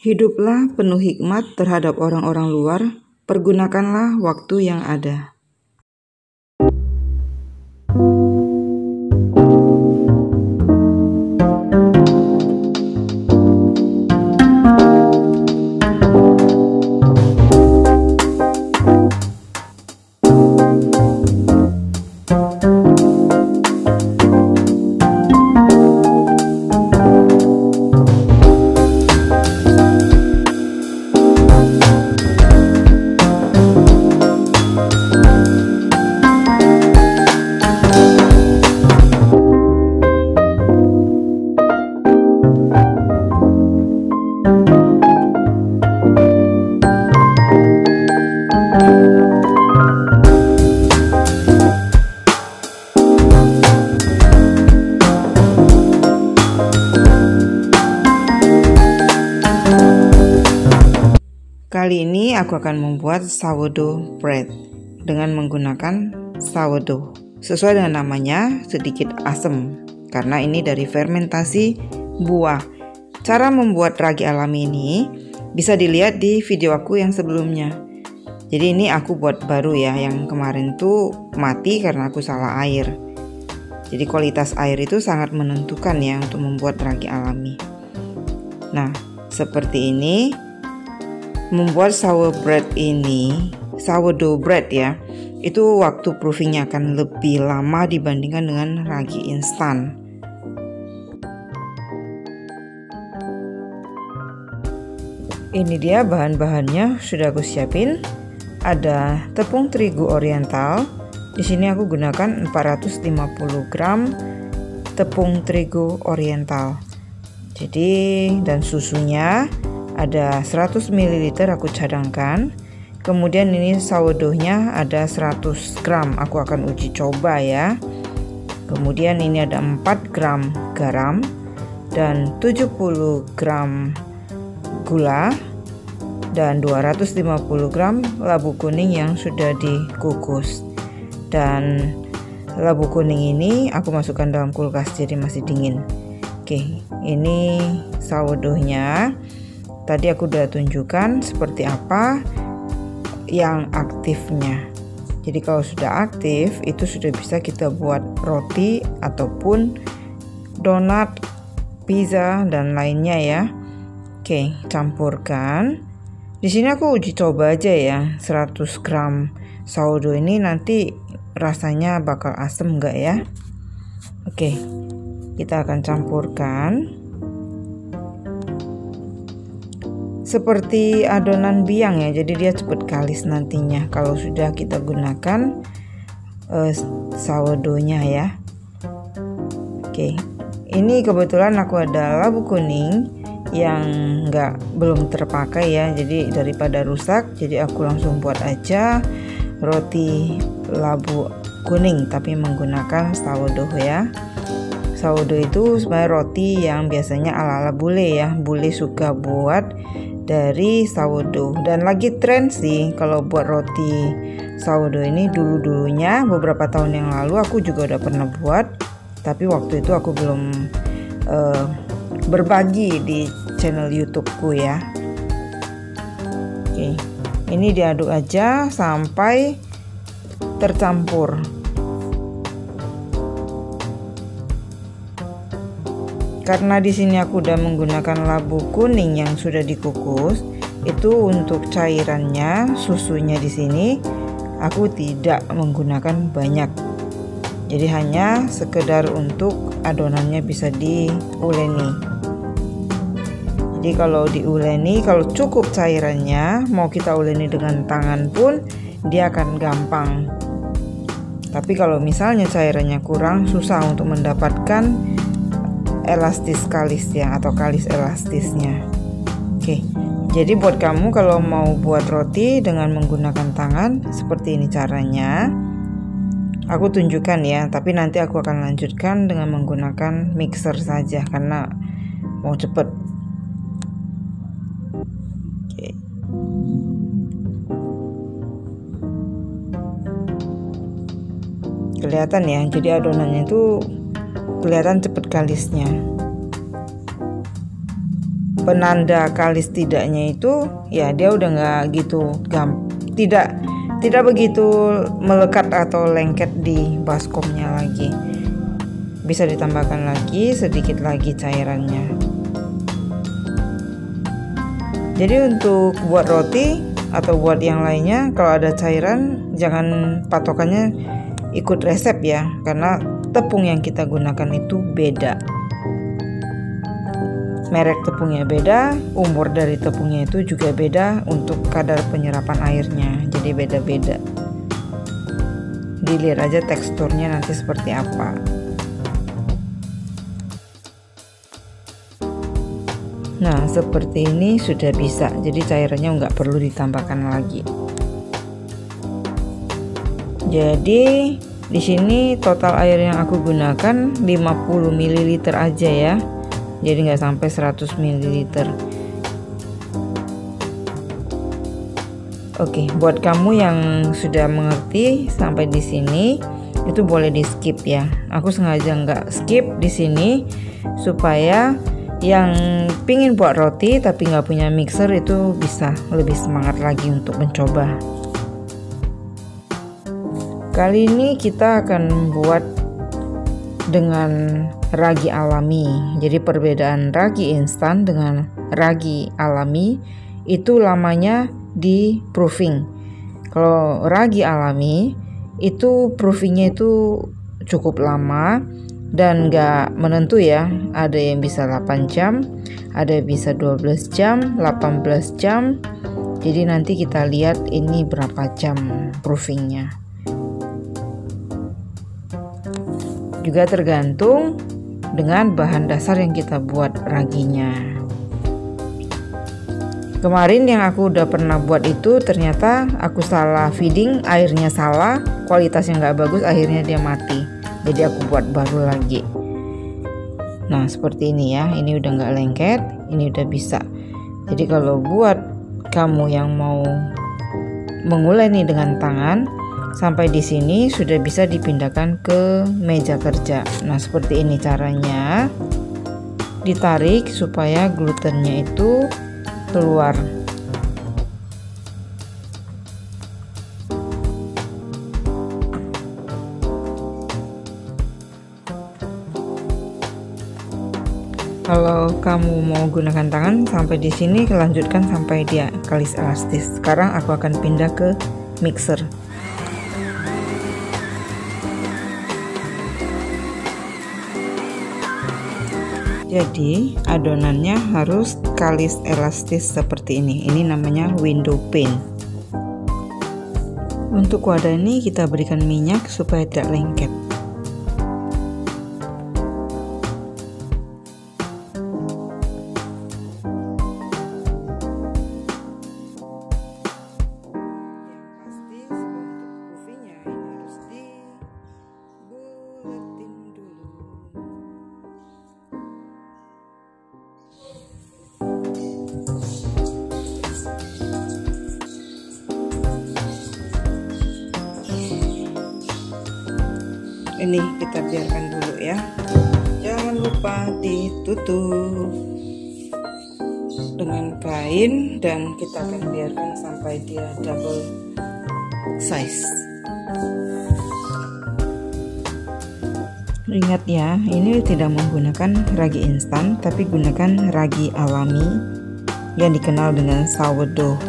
Hiduplah penuh hikmat terhadap orang-orang luar, pergunakanlah waktu yang ada. Kali ini aku akan membuat sourdough bread dengan menggunakan sourdough. Sesuai dengan namanya, sedikit asam karena ini dari fermentasi buah. Cara membuat ragi alami ini bisa dilihat di video aku yang sebelumnya. Jadi ini aku buat baru ya, yang kemarin tuh mati karena aku salah air. Jadi kualitas air itu sangat menentukan ya untuk membuat ragi alami. Nah, seperti ini. Membuat sourdough bread ya, itu waktu proofingnya akan lebih lama dibandingkan dengan ragi instan. Ini dia bahan-bahannya sudah aku siapin. Ada tepung terigu oriental. Di sini aku gunakan 450 gram tepung terigu oriental. Jadi dan susunya ada 100 ml aku cadangkan. Kemudian ini sourdoughnya ada 100 gram, aku akan uji coba ya. Kemudian ini ada 4 gram garam dan 70 gram gula dan 250 gram labu kuning yang sudah dikukus. Dan labu kuning ini aku masukkan dalam kulkas jadi masih dingin. Oke, ini sourdoughnya. Tadi aku udah tunjukkan seperti apa yang aktifnya. Jadi kalau sudah aktif itu sudah bisa kita buat roti ataupun donat, pizza dan lainnya ya. Oke, campurkan. Di sini aku uji coba aja ya, 100 gram sourdough ini nanti rasanya bakal asem enggak ya. Oke, kita akan campurkan. Seperti adonan biang ya, jadi dia cepat kalis nantinya kalau sudah kita gunakan sourdoughnya ya. Oke, ini kebetulan aku ada labu kuning yang belum terpakai ya, jadi daripada rusak jadi aku langsung buat aja roti labu kuning tapi menggunakan sourdough ya. Sourdough itu sebenarnya roti yang biasanya ala-ala bule ya, bule suka buat dari sourdough. Dan lagi tren sih kalau buat roti sourdough ini, dulunya beberapa tahun yang lalu aku juga udah pernah buat, tapi waktu itu aku belum berbagi di channel YouTubeku ya. Oke, ini diaduk aja sampai tercampur. Karena di sini aku udah menggunakan labu kuning yang sudah dikukus, itu untuk cairannya, susunya di sini aku tidak menggunakan banyak. Jadi hanya sekedar untuk adonannya bisa diuleni. Jadi kalau diuleni, kalau cukup cairannya, mau kita uleni dengan tangan pun dia akan gampang. Tapi kalau misalnya cairannya kurang, susah untuk mendapatkan elastis kalis ya, atau kalis elastisnya. Oke, jadi buat kamu kalau mau buat roti dengan menggunakan tangan, seperti ini caranya. Aku tunjukkan ya, tapi nanti aku akan lanjutkan dengan menggunakan mixer saja karena mau cepet. Oke. Kelihatan ya, jadi adonannya itu kelihatan cepet kalisnya. penanda kalis tidaknya itu ya dia udah nggak gitu tidak begitu melekat atau lengket di baskomnya lagi. Bisa ditambahkan lagi sedikit lagi cairannya. Jadi untuk buat roti atau buat yang lainnya, kalau ada cairan jangan patokannya ikut resep ya, karena tepung yang kita gunakan itu beda. Merek tepungnya beda, umur dari tepungnya itu juga beda untuk kadar penyerapan airnya, jadi beda-beda. Dilihat aja teksturnya nanti seperti apa. Nah seperti ini sudah bisa, jadi cairannya nggak perlu ditambahkan lagi. Jadi di sini total air yang aku gunakan 50 ml aja ya. Jadi nggak sampai 100 ml. Oke, buat kamu yang sudah mengerti sampai di sini itu boleh di skip ya. Aku sengaja nggak skip di sini supaya yang pingin buat roti tapi nggak punya mixer itu bisa lebih semangat lagi untuk mencoba. Kali ini kita akan buat dengan ragi alami. Jadi perbedaan ragi instan dengan ragi alami itu lamanya di proofing. Kalau ragi alami itu proofingnya itu cukup lama dan nggak menentu ya. Ada yang bisa 8 jam, ada yang bisa 12 jam, 18 jam. Jadi nanti kita lihat ini berapa jam proofingnya. Juga tergantung dengan bahan dasar yang kita buat raginya. Kemarin yang aku udah pernah buat itu ternyata aku salah feeding, airnya salah, kualitasnya nggak bagus, akhirnya dia mati. Jadi aku buat baru lagi. Nah seperti ini ya, ini udah nggak lengket, ini udah bisa. Jadi kalau buat kamu yang mau mengulai nih dengan tangan, sampai di sini sudah bisa dipindahkan ke meja kerja. Nah seperti ini caranya, ditarik supaya glutennya itu keluar. Kalau kamu mau gunakan tangan sampai di sini, lanjutkan sampai dia kalis elastis. Sekarang aku akan pindah ke mixer. Jadi adonannya harus kalis elastis seperti ini. Ini namanya window pane. Untuk wadah ini kita berikan minyak supaya tidak lengket. Ini kita biarkan dulu ya, jangan lupa ditutup dengan kain dan kita akan biarkan sampai dia double size. Ingat ya, ini tidak menggunakan ragi instan tapi gunakan ragi alami yang dikenal dengan sourdough.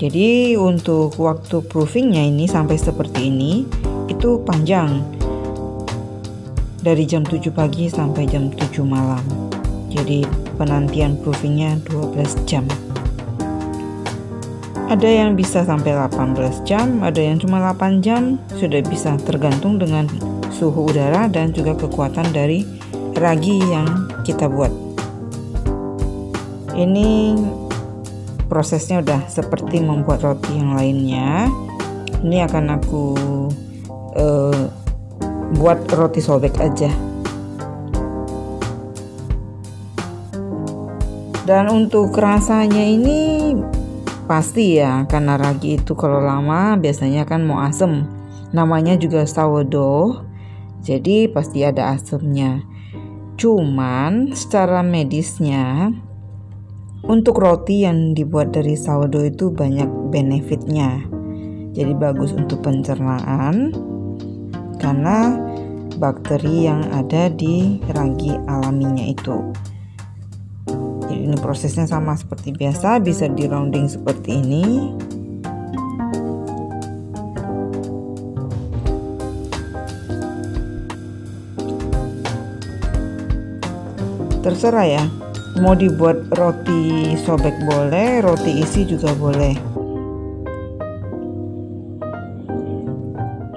Jadi untuk waktu proofingnya ini sampai seperti ini itu panjang, dari jam 7 pagi sampai jam 7 malam. Jadi penantian proofingnya 12 jam. Ada yang bisa sampai 18 jam, ada yang cuma 8 jam, sudah bisa, tergantung dengan suhu udara dan juga kekuatan dari ragi yang kita buat. Ini prosesnya udah seperti membuat roti yang lainnya. Ini akan aku buat roti sobek aja. Dan untuk rasanya ini pasti ya, karena ragi itu kalau lama biasanya kan mau asem. Namanya juga sourdough, jadi pasti ada asemnya. Cuman secara medisnya untuk roti yang dibuat dari sourdough itu banyak benefitnya. Jadi bagus untuk pencernaan karena bakteri yang ada di ragi alaminya itu. Jadi ini prosesnya sama seperti biasa, bisa di rounding seperti ini. Terserah ya, mau dibuat roti sobek boleh, roti isi juga boleh.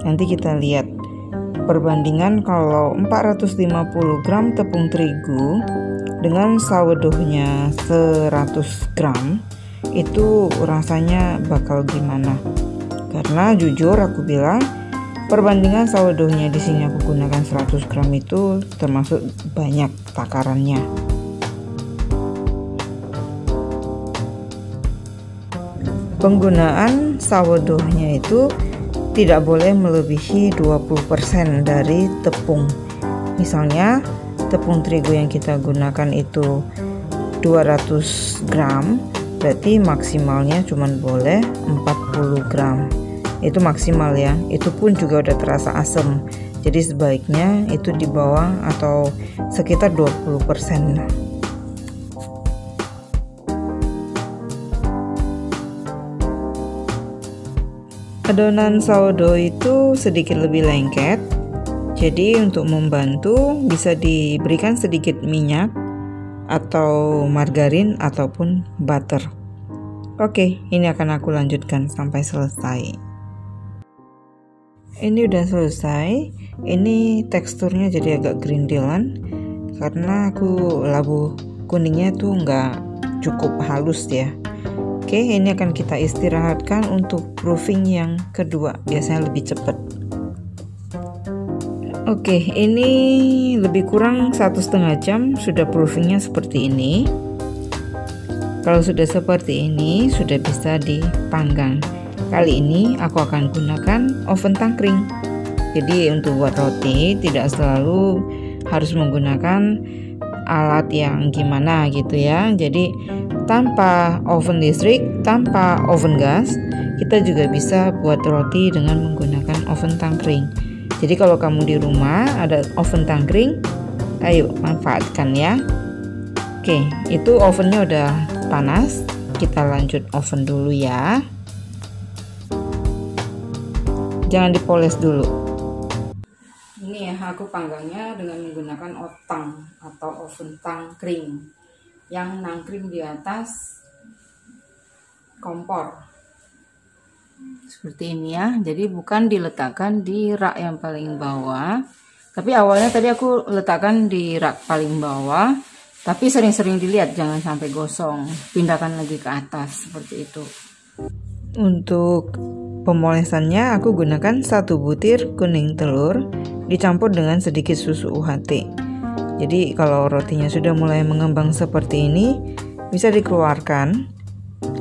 Nanti kita lihat perbandingan kalau 450 gram tepung terigu dengan sourdoughnya 100 gram itu rasanya bakal gimana. Karena jujur aku bilang perbandingan sourdoughnya di sini aku gunakan 100 gram itu termasuk banyak takarannya. Penggunaan sourdoughnya itu tidak boleh melebihi 20% dari tepung. Misalnya tepung terigu yang kita gunakan itu 200 gram, berarti maksimalnya cuma boleh 40 gram. Itu maksimal ya, itu pun juga udah terasa asam. Jadi sebaiknya itu di bawah atau sekitar 20%. Adonan sourdough itu sedikit lebih lengket. Jadi untuk membantu bisa diberikan sedikit minyak atau margarin ataupun butter. Oke, ini akan aku lanjutkan sampai selesai. Ini udah selesai. Ini teksturnya jadi agak gerindilan karena aku labu kuningnya tuh nggak cukup halus ya. Oke, ini akan kita istirahatkan untuk proofing yang kedua, biasanya lebih cepat. Oke, ini lebih kurang 1,5 jam sudah proofingnya seperti ini. Kalau sudah seperti ini, sudah bisa dipanggang. Kali ini aku akan gunakan oven tangkring. Jadi untuk buat roti tidak selalu harus menggunakan alat yang gimana gitu ya. Jadi tanpa oven listrik, tanpa oven gas, kita juga bisa buat roti dengan menggunakan oven tangkring. Jadi kalau kamu di rumah ada oven tangkring, ayo manfaatkan ya. Oke, itu ovennya udah panas. Kita lanjut oven dulu ya. Jangan dipoles dulu. Ini ya, aku panggangnya dengan menggunakan otang atau oven tangkring yang nangkring di atas kompor seperti ini ya. Jadi bukan diletakkan di rak yang paling bawah, tapi awalnya tadi aku letakkan di rak paling bawah, tapi sering-sering dilihat jangan sampai gosong, pindahkan lagi ke atas seperti itu. Untuk pemolesannya aku gunakan 1 butir kuning telur dicampur dengan sedikit susu UHT. Jadi kalau rotinya sudah mulai mengembang seperti ini, bisa dikeluarkan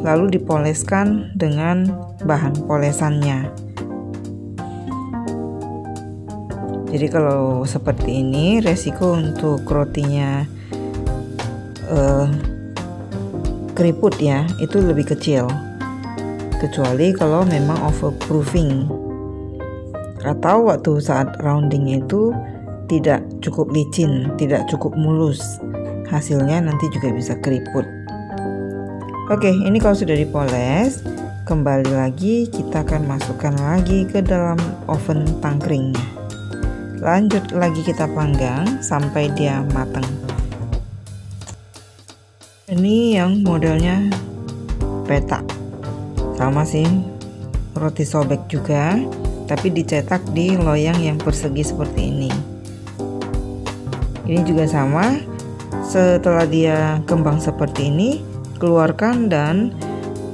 lalu dipoleskan dengan bahan polesannya. Jadi kalau seperti ini, resiko untuk rotinya keriput ya, itu lebih kecil. Kecuali kalau memang overproofing atau waktu saat rounding itu tidak cukup licin, tidak cukup mulus, hasilnya nanti juga bisa keriput. Oke, ini kalau sudah dipoles, kembali lagi kita akan masukkan lagi ke dalam oven tangkringnya. Lanjut lagi kita panggang sampai dia matang. Ini yang modelnya petak, sama sih roti sobek juga, tapi dicetak di loyang yang persegi seperti ini. Ini juga sama, setelah dia kembang seperti ini, keluarkan dan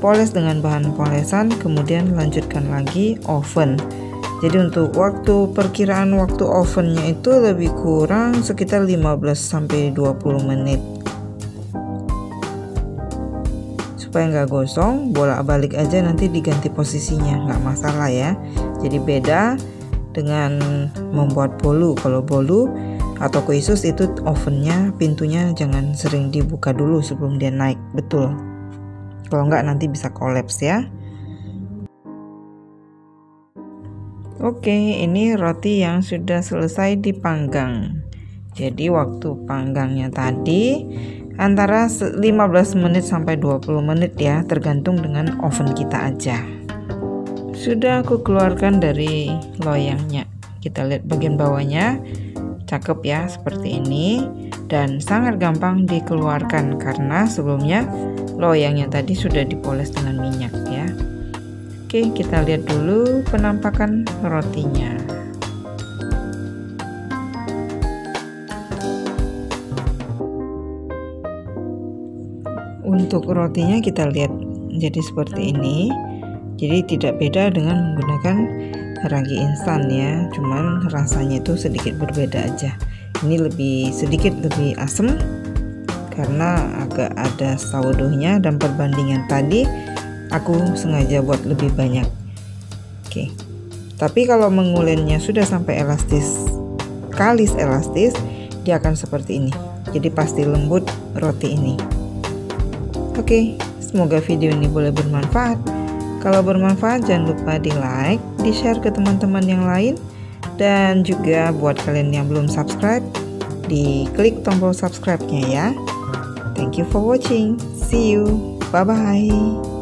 poles dengan bahan polesan, kemudian lanjutkan lagi oven. Jadi untuk perkiraan waktu ovennya itu lebih kurang sekitar 15-20 menit. Supaya nggak gosong, bolak-balik aja, nanti diganti posisinya, nggak masalah ya. Jadi beda dengan membuat bolu. Kalau bolu atau kue sus itu ovennya, pintunya jangan sering dibuka dulu sebelum dia naik, betul. Kalau enggak nanti bisa kolaps ya. Oke, ini roti yang sudah selesai dipanggang. Jadi waktu panggangnya tadi antara 15 menit sampai 20 menit ya, tergantung dengan oven kita aja. Sudah aku keluarkan dari loyangnya. Kita lihat bagian bawahnya, cakep ya, seperti ini. Dan sangat gampang dikeluarkan karena sebelumnya loyangnya tadi sudah dipoles dengan minyak ya. Oke, kita lihat dulu penampakan rotinya. Untuk rotinya kita lihat jadi seperti ini. Jadi tidak beda dengan menggunakan ragi instan ya, cuman rasanya itu sedikit berbeda aja. Ini sedikit lebih asam karena agak ada sourdoughnya, dan perbandingan tadi aku sengaja buat lebih banyak. Oke. Tapi kalau mengulennya sudah sampai elastis, kalis elastis, dia akan seperti ini. Jadi pasti lembut roti ini. Oke, semoga video ini boleh bermanfaat. Kalau bermanfaat jangan lupa di like, di share ke teman-teman yang lain, dan juga buat kalian yang belum subscribe, di klik tombol subscribe-nya ya. Thank you for watching. See you. Bye bye.